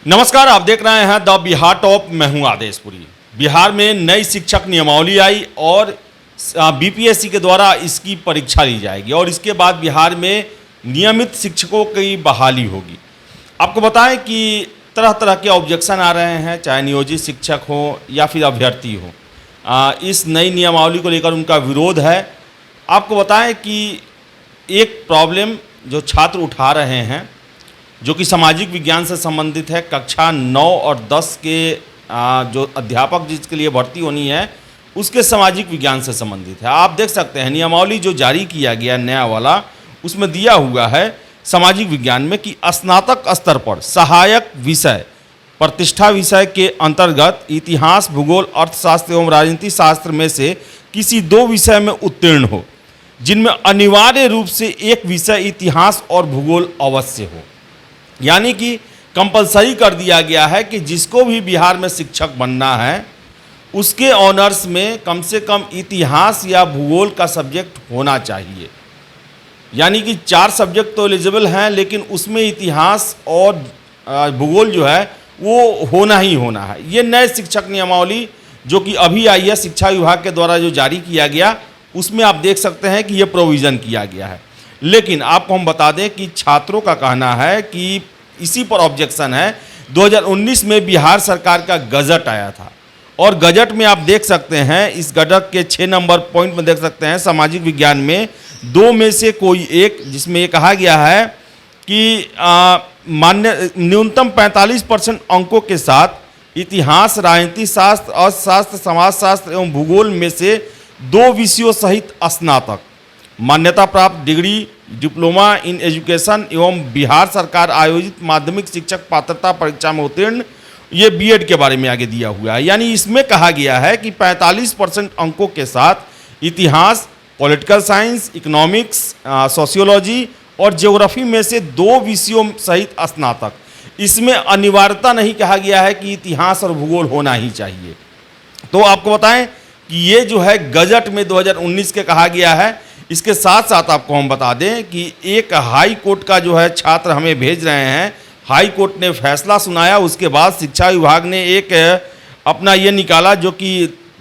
नमस्कार, आप देख रहे हैं द बिहार टॉप। मैं हूं आदेशपुरी। बिहार में नई शिक्षक नियमावली आई और बीपीएससी के द्वारा इसकी परीक्षा ली जाएगी और इसके बाद बिहार में नियमित शिक्षकों की बहाली होगी। आपको बताएं कि तरह तरह के ऑब्जेक्शन आ रहे हैं, चाहे नियोजित शिक्षक हो या फिर अभ्यर्थी हो। इस नई नियमावली को लेकर उनका विरोध है। आपको बताएं कि एक प्रॉब्लम जो छात्र उठा रहे हैं, जो कि सामाजिक विज्ञान से संबंधित है, कक्षा 9 और 10 के जो अध्यापक जिसके लिए भर्ती होनी है उसके सामाजिक विज्ञान से संबंधित है। आप देख सकते हैं नियमावली जो जारी किया गया नया वाला, उसमें दिया हुआ है सामाजिक विज्ञान में कि स्नातक स्तर पर सहायक विषय प्रतिष्ठा विषय के अंतर्गत इतिहास, भूगोल, अर्थशास्त्र एवं राजनीति शास्त्र में से किसी 2 विषय में उत्तीर्ण हो, जिनमें अनिवार्य रूप से एक विषय इतिहास और भूगोल अवश्य हो। यानी कि कंपलसरी कर दिया गया है कि जिसको भी बिहार में शिक्षक बनना है उसके ऑनर्स में कम से कम इतिहास या भूगोल का सब्जेक्ट होना चाहिए। यानी कि 4 सब्जेक्ट तो एलिजिबल हैं, लेकिन उसमें इतिहास और भूगोल जो है वो होना ही होना है। ये नए शिक्षक नियमावली जो कि अभी आई है शिक्षा विभाग के द्वारा जो जारी किया गया, उसमें आप देख सकते हैं कि ये प्रोविज़न किया गया है। लेकिन आपको हम बता दें कि छात्रों का कहना है कि इसी पर ऑब्जेक्शन है। 2019 में बिहार सरकार का गजट आया था और गजट में आप देख सकते हैं, इस गजट के 6 नंबर पॉइंट में देख सकते हैं सामाजिक विज्ञान में 2 में से कोई एक, जिसमें ये कहा गया है कि न्यूनतम 45% अंकों के साथ इतिहास, राजनीति शास्त्र, अर्थशास्त्र, समाजशास्त्र एवं भूगोल में से 2 विषयों सहित स्नातक मान्यता प्राप्त डिग्री, डिप्लोमा इन एजुकेशन एवं बिहार सरकार आयोजित माध्यमिक शिक्षक पात्रता परीक्षा में उत्तीर्ण, ये बीएड के बारे में आगे दिया हुआ है। यानी इसमें कहा गया है कि 45% अंकों के साथ इतिहास, पॉलिटिकल साइंस, इकोनॉमिक्स, सोशियोलॉजी और ज्योग्राफी में से 2 विषयों सहित स्नातक। इसमें अनिवार्यता नहीं कहा गया है कि इतिहास और भूगोल होना ही चाहिए। तो आपको बताएं कि ये जो है गजट में 2019 के कहा गया है। इसके साथ साथ आपको हम बता दें कि एक हाई कोर्ट का जो है छात्र हमें भेज रहे हैं, हाई कोर्ट ने फैसला सुनाया। उसके बाद शिक्षा विभाग ने एक अपना ये निकाला जो कि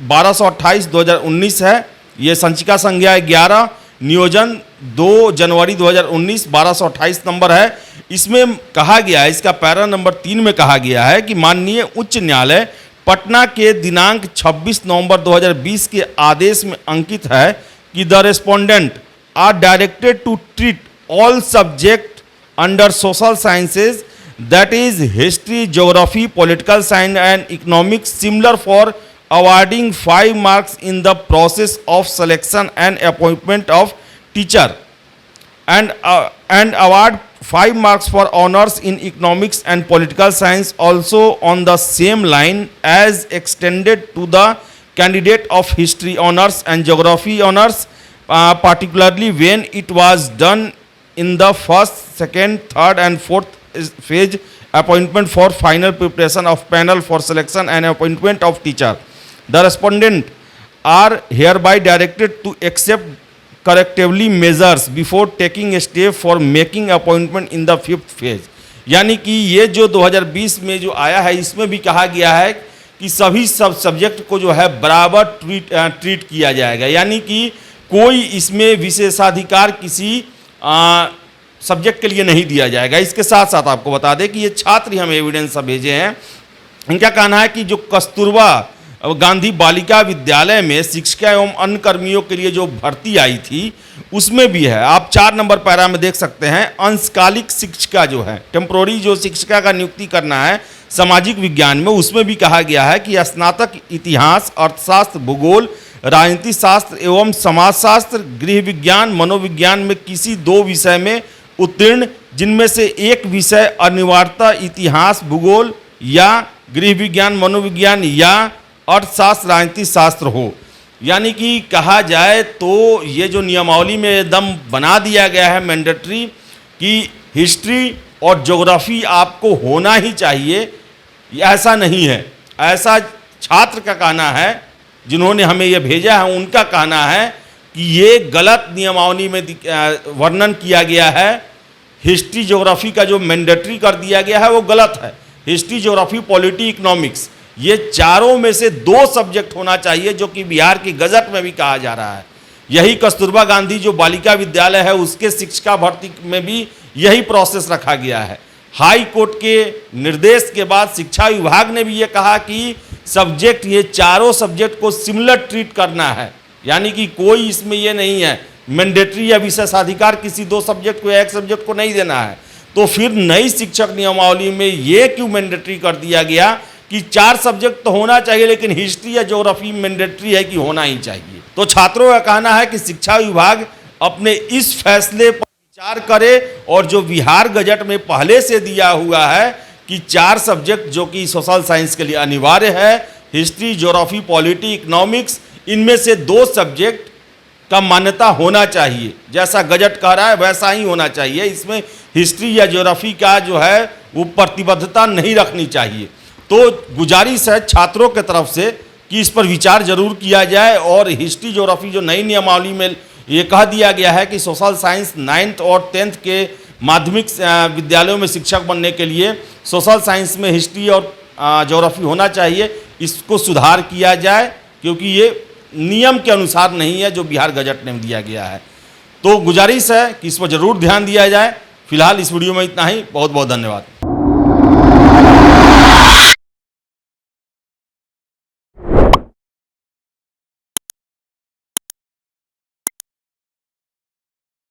1228/2019 है। ये संचिका संज्ञा 11, नियोजन 2 जनवरी 2019, 1228 नंबर है। इसमें कहा गया है, इसका पैरा नंबर 3 में कहा गया है कि माननीय उच्च न्यायालय पटना के दिनांक 26 नवंबर 2020 के आदेश में अंकित है कि the respondent are directed to treat all subject under social sciences, that is history, geography, political science and economics, similar for awarding 5 marks in the process of selection and appointment of teacher and award 5 marks for honors in economics and political science also on the same line as extended to the candidate of history honors and geography honors, particularly when it was done in the first, second, third and fourth phase appointment for final preparation of panel for selection and appointment of teacher. The respondent are hereby directed to accept correctively measures before taking a step for making appointment in the 5th phase। यानी कि ये जो 2020 में जो आया है, इसमें भी कहा गया है कि सभी सब्जेक्ट को जो है बराबर ट्रीट किया जाएगा। यानी कि कोई इसमें विशेषाधिकार किसी सब्जेक्ट के लिए नहीं दिया जाएगा। इसके साथ साथ आपको बता दें कि ये छात्र हमें एविडेंस भेजे हैं। इनका कहना है कि जो कस्तूरबा गांधी बालिका विद्यालय में शिक्षिका एवं अन्य कर्मियों के लिए जो भर्ती आई थी उसमें भी है, आप 4 नंबर पैरा में देख सकते हैं, अंशकालिक शिक्षिका जो है, टेम्पोररी जो शिक्षिका का नियुक्ति करना है सामाजिक विज्ञान में, उसमें भी कहा गया है कि स्नातक इतिहास, अर्थशास्त्र, भूगोल, राजनीति शास्त्र एवं समाजशास्त्र, गृह विज्ञान, मनोविज्ञान में किसी 2 विषय में उत्तीर्ण, जिनमें से एक विषय अनिवार्यता इतिहास, भूगोल या गृह विज्ञान, मनोविज्ञान या अर्थशास्त्र, राजनीति शास्त्र हो। यानी कि कहा जाए तो ये जो नियमावली में एकदम बना दिया गया है मैंडेटरी कि हिस्ट्री और ज्योग्राफी आपको होना ही चाहिए, ऐसा नहीं है। ऐसा छात्र का कहना है, जिन्होंने हमें ये भेजा है उनका कहना है कि ये गलत नियमावली में वर्णन किया गया है। हिस्ट्री, ज्योग्राफी का जो मैंडेटरी कर दिया गया है वो गलत है। हिस्ट्री, ज्योग्राफी, पॉलिटी, इकोनॉमिक्स, ये चारों में से 2 सब्जेक्ट होना चाहिए, जो कि बिहार की गजट में भी कहा जा रहा है। यही कस्तूरबा गांधी जो बालिका विद्यालय है उसके शिक्षिका भर्ती में भी यही प्रोसेस रखा गया है। हाई कोर्ट के निर्देश के बाद शिक्षा विभाग ने भी ये कहा कि सब्जेक्ट, ये चारों सब्जेक्ट को सिमिलर ट्रीट करना है, यानी कि कोई इसमें ये नहीं है मैंडेटरी या विशेषाधिकार किसी 2 सब्जेक्ट को या 1 सब्जेक्ट को नहीं देना है। तो फिर नई शिक्षक नियमावली में ये क्यों मैंडेटरी कर दिया गया कि 4 सब्जेक्ट तो होना चाहिए, लेकिन हिस्ट्री या ज्योग्राफी मैंडेटरी है कि होना ही चाहिए। तो छात्रों का कहना है कि शिक्षा विभाग अपने इस फैसले पर विचार करे और जो बिहार गजट में पहले से दिया हुआ है कि 4 सब्जेक्ट जो कि सोशल साइंस के लिए अनिवार्य है, हिस्ट्री, ज्योग्राफी, पॉलिटी, इकोनॉमिक्स, इनमें से 2 सब्जेक्ट का मान्यता होना चाहिए। जैसा गजट कह रहा है वैसा ही होना चाहिए। इसमें हिस्ट्री या ज्योग्राफी का जो है वो प्रतिबद्धता नहीं रखनी चाहिए। तो गुजारिश है छात्रों के तरफ से कि इस पर विचार जरूर किया जाए और हिस्ट्री, ज्योग्राफी जो नई नियमावली में ये कह दिया गया है कि सोशल साइंस 9th और 10th के माध्यमिक विद्यालयों में शिक्षक बनने के लिए सोशल साइंस में हिस्ट्री और ज्योग्राफी होना चाहिए, इसको सुधार किया जाए, क्योंकि ये नियम के अनुसार नहीं है जो बिहार गजट ने दिया गया है। तो गुजारिश है कि इस पर जरूर ध्यान दिया जाए। फिलहाल इस वीडियो में इतना ही। बहुत बहुत धन्यवाद।